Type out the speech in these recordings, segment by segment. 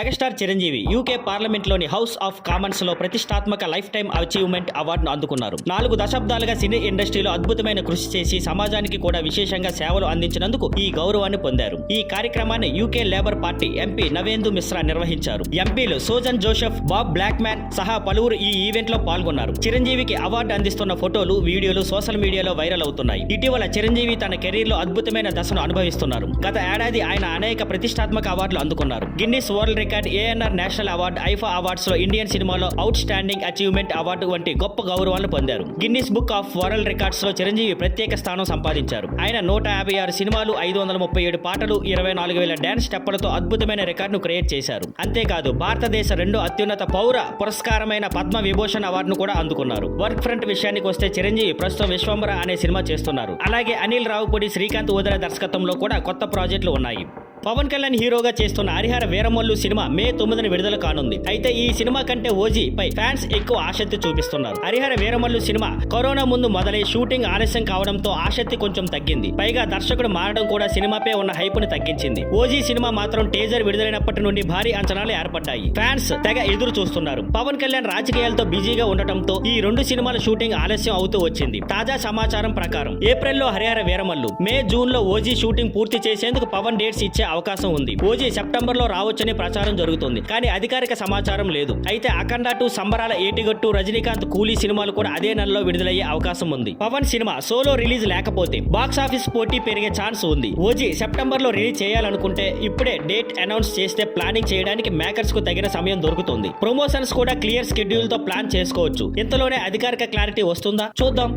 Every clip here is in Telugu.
మెగాస్టార్ చిరంజీవి యూకే పార్లమెంట్లోని హౌస్ ఆఫ్ కామన్స్ లో ప్రతిష్టాత్మక లైఫ్ టైమ్ అచీవ్మెంట్ అవార్డును అందుకున్నారు. 4 దశాబ్దాలుగా సినీ ఇండస్ట్రీలో అద్భుతమైన కృషి చేసి సమాజానికి కూడా విశేషంగా సేవలు అందించినందుకు ఈ గౌరవాన్ని పొందారు. ఈ కార్యక్రమాన్ని UK labour party MP Navendu Mishra నిర్వహించారు. ఎంపీలు సోజన్ జోసెఫ్, బాబ్ బ్లాక్మ్యాన్ సహా పలువురు ఈ ఈవెంట్ లో పాల్గొన్నారు. చిరంజీవికి అవార్డు అందిస్తున్న ఫోటోలు, వీడియోలు సోషల్ మీడియాలో వైరల్ అవుతున్నాయి. ఇటీవల చిరంజీవి తన కెరీర్ లో అద్భుతమైన దశను అనుభవిస్తున్నారు. గత ఏడాది ఆయన అనేక ప్రతిష్టాత్మక అవార్డులు అందుకున్నారు. Guinness world record, ANR national award, IIFA awards లో ఇండియన్ సినిమాలో అవుట్ స్టాండింగ్ అచీవ్మెంట్ అవార్డు వంటి గొప్ప గౌరవాలను పొందారు. Guinness book of world records లో చిరంజీవి ప్రత్యేక స్థానం సంపాదించారు. ఆయన 156 సినిమాలు, 537 పాటలు, 24,000 డాన్స్ స్టెప్పులతో అద్భుతమైన రికార్డును క్రియేట్ చేశారు. అంతేకాదు భారతదేశ 2వ అత్యున్నత పౌర పురస్కారమైన పద్మ విభూషణ్ అవార్డును కూడా అందుకున్నారు. వర్క్ ఫ్రంట్ విషయానికి వస్తే చిరంజీవి ప్రస్తుతం విశ్వంబర అనే సినిమా చేస్తున్నారు. అలాగే అనిల్ రావుపూడి, శ్రీకాంత్ వదిల దర్శకత్వంలో కూడా కొత్త ప్రాజెక్టులు ఉన్నాయి. పవన్ కళ్యాణ్ హీరోగా చేస్తున్న హరిహర వీరమల్లు సినిమా మే 9న విడుదల కానుంది. అయితే ఈ సినిమా కంటే ఓజీ పై ఫ్యాన్స్ ఎక్కువ ఆసక్తి చూపిస్తున్నారు. హరిహర వీరమల్లు సినిమా కరోనా ముందు మొదలై షూటింగ్ ఆలస్యం కావడంతో ఆసక్తి కొంచెం తగ్గింది. పైగా దర్శకుడు మారడం కూడా సినిమాపై ఉన్న హైపును తగ్గించింది. ఓజీ సినిమా మాత్రం టీజర్ విడుదలైనప్పటి నుండి భారీ అంచనాలు ఏర్పడ్డాయి. ఫ్యాన్స్ తెగ ఎదురు చూస్తున్నారు. పవన్ కళ్యాణ్ రాజకీయాలతో బిజీగా ఉండటంతో ఈ 2 సినిమాల షూటింగ్ ఆలస్యం అవుతూ వచ్చింది. తాజా సమాచారం ప్రకారం ఏప్రిల్లో హరిహర వీరమల్లు, మే జూన్ లో ఓజీ షూటింగ్ పూర్తి చేసేందుకు పవన్ డేట్స్ ఇచ్చే అవకాశం ఉంది. ఓజీ సెప్టెంబర్ లో రావచ్చని ప్రచారం జరుగుతుంది. కానీ అధికారిక సమాచారం లేదు. అయితే అఖండ 2, సంబరాల ఏటిగట్టు, రజనీకాంత్ కూలీ సినిమాలు కూడా అదే నెలలో విడుదలయ్యే అవకాశం ఉంది. పవన్ సినిమా సోలో రిలీజ్ లేకపోతే బాక్సాఫీస్ పోటీ పెరిగే ఛాన్స్ ఉంది. ఓజీ సెప్టెంబర్ లో రిలీజ్ చేయాలనుకుంటే ఇప్పుడే డేట్ అనౌన్స్ చేస్తే ప్లానింగ్ చేయడానికి మేకర్స్ కు తగిన సమయం దొరుకుతుంది. ప్రమోషన్స్ కూడా క్లియర్ షెడ్యూల్ తో ప్లాన్ చేసుకోవచ్చు. ఇంతలోనే అధికారిక క్లారిటీ వస్తుందా? చూద్దాం.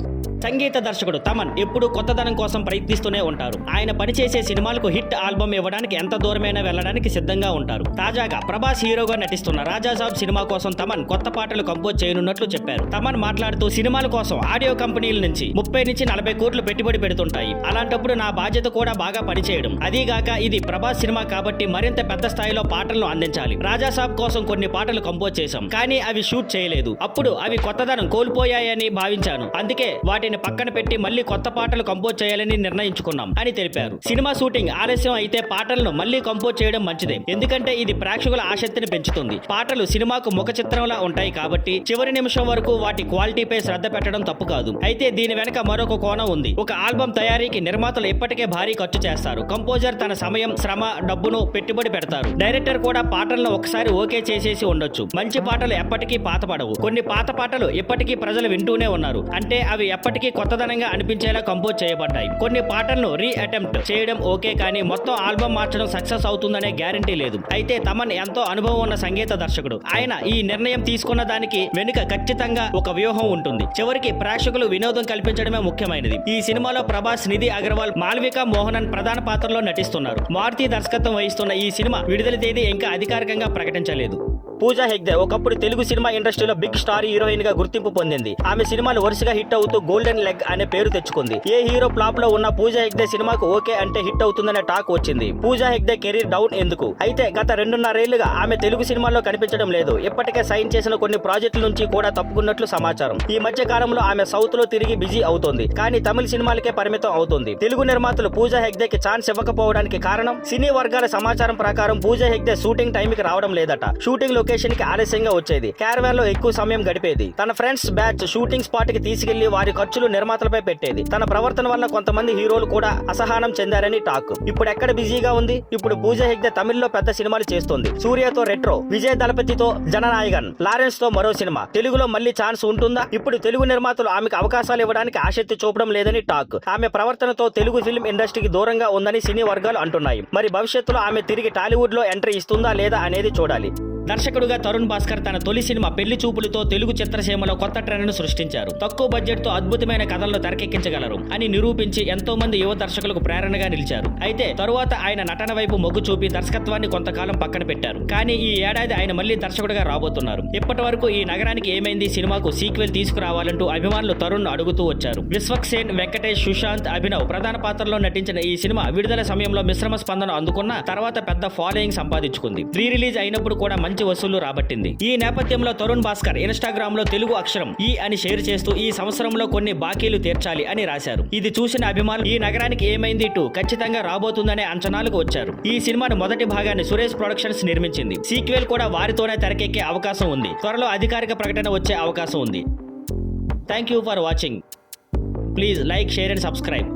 సంగీత దర్శకుడు తమన్ ఎప్పుడు కొత్తదనం కోసం ప్రయత్నిస్తూనే ఉంటారు. ఆయన పనిచేసే సినిమాలకు హిట్ ఆల్బమ్ ఇవ్వడానికి ఎంత దూరమైనా వెళ్ళడానికి సిద్ధంగా ఉంటారు. తాజాగా ప్రభాస్ హీరోగా నటిస్తున్న రాజాసాబ్ సినిమా కోసం తమన్ కొత్త పాటలు కంపోజ్ చేయనున్నట్లు చెప్పారు. తమన్ మాట్లాడుతూ, సినిమాల కోసం ఆడియో కంపెనీల నుంచి 30 నుంచి 40 కోట్లు పెట్టుబడి పెడుతుంటాయి. అలాంటప్పుడు నా బాధ్యత కూడా బాగా పనిచేయడం. అదీగాక ఇది ప్రభాస్ సినిమా కాబట్టి మరింత పెద్ద స్థాయిలో పాటలను అందించాలి. రాజాసాబ్ కోసం కొన్ని పాటలు కంపోజ్ చేశాం, కానీ అవి షూట్ చేయలేదు. అప్పుడు అవి కొత్తదనం కోల్పోయాయని భావించాను. అందుకే వాటిని పక్కన పెట్టి మళ్ళీ కొత్త పాటలు కంపోజ్ చేయాలని నిర్ణయించుకున్నాం అని తెలిపారు. సినిమా షూటింగ్ ఆలస్యం అయితే పాటలను మళ్ళీ కంపోజ్ చేయడం మంచిదే. ఎందుకంటే ఇది ప్రేక్షకుల ఆసక్తిని పెంచుతుంది. పాటలు సినిమాకు ముఖ చిత్రంలా ఉంటాయి కాబట్టి చివరి నిమిషం వరకు వాటి క్వాలిటీపై శ్రద్ధ పెట్టడం తప్పు కాదు. అయితే దీని వెనక మరొక కోణం ఉంది. ఒక ఆల్బమ్ తయారీకి నిర్మాతలు ఇప్పటికే భారీ ఖర్చు చేస్తారు. కంపోజర్ తన సమయం, శ్రమ, డబ్బును పెట్టుబడి పెడతారు. డైరెక్టర్ కూడా పాటలను ఒకసారి ఓకే చేసేసి ఉండొచ్చు. మంచి పాటలు ఎప్పటికీ పాతపడవు. కొన్ని పాత పాటలు ఇప్పటికీ ప్రజలు వింటూనే ఉన్నారు. అంటే అవి ఎప్పటికీ కొత్తదనంగా అనిపించేలా కంపోజ్ చేయబడ్డాయి. కొన్ని పాటలను రీ అటెంప్ట్ చేయడం ఓకే, కానీ మొత్తం ఆల్బమ్ మార్చడం సక్సెస్ అవుతుందనే గ్యారంటీ లేదు. అయితే తమన్ ఎంతో అనుభవం ఉన్న సంగీత దర్శకుడు. ఆయన ఈ నిర్ణయం తీసుకున్న దానికి వెనుక ఖచ్చితంగా ఒక వ్యూహం ఉంటుంది. చివరికి ప్రేక్షకులు వినోదం కల్పించడమే ముఖ్యమైనది. ఈ సినిమాలో ప్రభాస్, నిధి అగర్వాల్, మాల్వికా మోహనన్ ప్రధాన పాత్రలో నటిస్తున్నారు. మారుతి దర్శకత్వం వహిస్తున్న ఈ సినిమా విడుదల తేదీ ఇంకా అధికారికంగా ప్రకటించలేదు. పూజా హెగ్డే ఒకప్పుడు తెలుగు సినిమా ఇండస్ట్రీలో బిగ్ స్టార్ హీరోయిన్ గా గుర్తింపు పొందింది. ఆమె సినిమాలు వరుసగా హిట్ అవుతూ గోల్డెన్ లెగ్ అనే పేరు తెచ్చుకుంది. ఏ హీరో ఫ్లాప్ లో ఉన్న పూజా హెగ్డే సినిమాకు ఓకే అంటే హిట్ అవుతుందనే టాక్ వచ్చింది. పూజా హెగ్డే కెరీర్ డౌన్ ఎందుకు? అయితే గత 2.5 ఏళ్లుగా ఆమె తెలుగు సినిమాల్లో కనిపించడం లేదు. ఇప్పటికే సైన్ చేసిన కొన్ని ప్రాజెక్టుల నుంచి కూడా తప్పుకున్నట్లు సమాచారం. ఈ మధ్య కాలంలో ఆమె సౌత్ లో తిరిగి బిజీ అవుతోంది. కానీ తమిళ సినిమాలకే పరిమితం అవుతుంది. తెలుగు నిర్మాతలు పూజా హెగ్డేకి ఛాన్స్ ఇవ్వకపోవడానికి కారణం, సినీ వర్గాల సమాచారం ప్రకారం పూజా హెగ్డే షూటింగ్ టైం కి రావడం లేదట. షూటింగ్ లొకేషన్ కి ఆలస్యంగా వచ్చేది. క్యారవాన్ లో ఎక్కువ సమయం గడిపేది. తన ఫ్రెండ్స్ బ్యాచ్ షూటింగ్ స్పాట్ కి తీసుకెళ్లి వారి ఖర్చులు నిర్మాతలపై పెట్టేది. తన ప్రవర్తన వల్ల కొంతమంది హీరోలు కూడా అసహనం చెందారని టాక్. ఇప్పుడు ఎక్కడ బిజీగా ఉంది? ఇప్పుడు పూజా హెగ్డే తమిళ్లో పెద్ద సినిమాలు చేస్తోంది. సూర్యతో రెట్రో, విజయ్ దళపతితో జననాయగన్, లారెన్స్ తో మరో సినిమా. తెలుగులో మళ్ళీ ఛాన్స్ ఉంటుందా? ఇప్పుడు తెలుగు నిర్మాతలు ఆమెకు అవకాశాలు ఇవ్వడానికి ఆసక్తి చూపడం లేదని టాక్. ఆమె ప్రవర్తనతో తెలుగు ఫిల్మ్ ఇండస్ట్రీకి దూరంగా ఉందని సినీ వర్గాలు అంటున్నాయి. మరి భవిష్యత్తులో ఆమె తిరిగి టాలీవుడ్ లో ఎంట్రీ ఇస్తుందా లేదా అనేది చూడాలి. దర్శకుడుగా తరుణ్ భాస్కర్ తన తొలి సినిమా పెళ్లి చూపులతో తెలుగు చిత్రసీమలో కొత్త ట్రెండ్ను సృష్టించారు. తక్కువ బడ్జెట్ తో అద్భుతమైన కథలను తెరకెక్కించగలరు అని నిరూపించి ఎంతో మంది యువ దర్శకులకు ప్రేరణగా నిలిచారు. అయితే తరువాత ఆయన నటన వైపు మొగ్గు చూపి దర్శకత్వాన్ని కొంతకాలం పక్కన పెట్టారు. కానీ ఈ ఏడాది ఆయన మళ్లీ దర్శకుడిగా రాబోతున్నారు. ఇప్పటి వరకు ఈ నగరానికి ఏమైంది సినిమాకు సీక్వెల్ తీసుకురావాలంటూ అభిమానులు తరుణ్ అడుగుతూ వచ్చారు. విశ్వక్సేన్, వెంకటేష్, సుశాంత్, అభినవ్ ప్రధాన పాత్రలో నటించిన ఈ సినిమా విడుదల సమయంలో మిశ్రమ స్పందన అందుకున్న తర్వాత పెద్ద ఫాలోయింగ్ సంపాదించుకుంది. రీ రిలీజ్ అయినప్పుడు కూడా మంచి మంచి వసూళ్లు రాబట్టింది. ఈ నేపథ్యంలో తరుణ్ భాస్కర్ ఇన్స్టాగ్రామ్ లో తెలుగు అక్షరం ఈ అని షేర్ చేస్తూ ఈ సంవత్సరంలో కొన్ని బాకీలు తీర్చాలి అని రాశారు. ఇది చూసిన అభిమానులు ఈ నగరానికి ఏమైంది 2 ఖచ్చితంగా రాబోతుందనే అంచనాలకు వచ్చారు. ఈ సినిమాను మొదటి భాగాన్ని సురేష్ ప్రొడక్షన్స్ నిర్మించింది. సీక్వెల్ కూడా వారితోనే తెరకెక్కే అవకాశం ఉంది. త్వరలో అధికారిక ప్రకటన వచ్చే అవకాశం ఉంది. Thank you for watching. Please like, share and subscribe.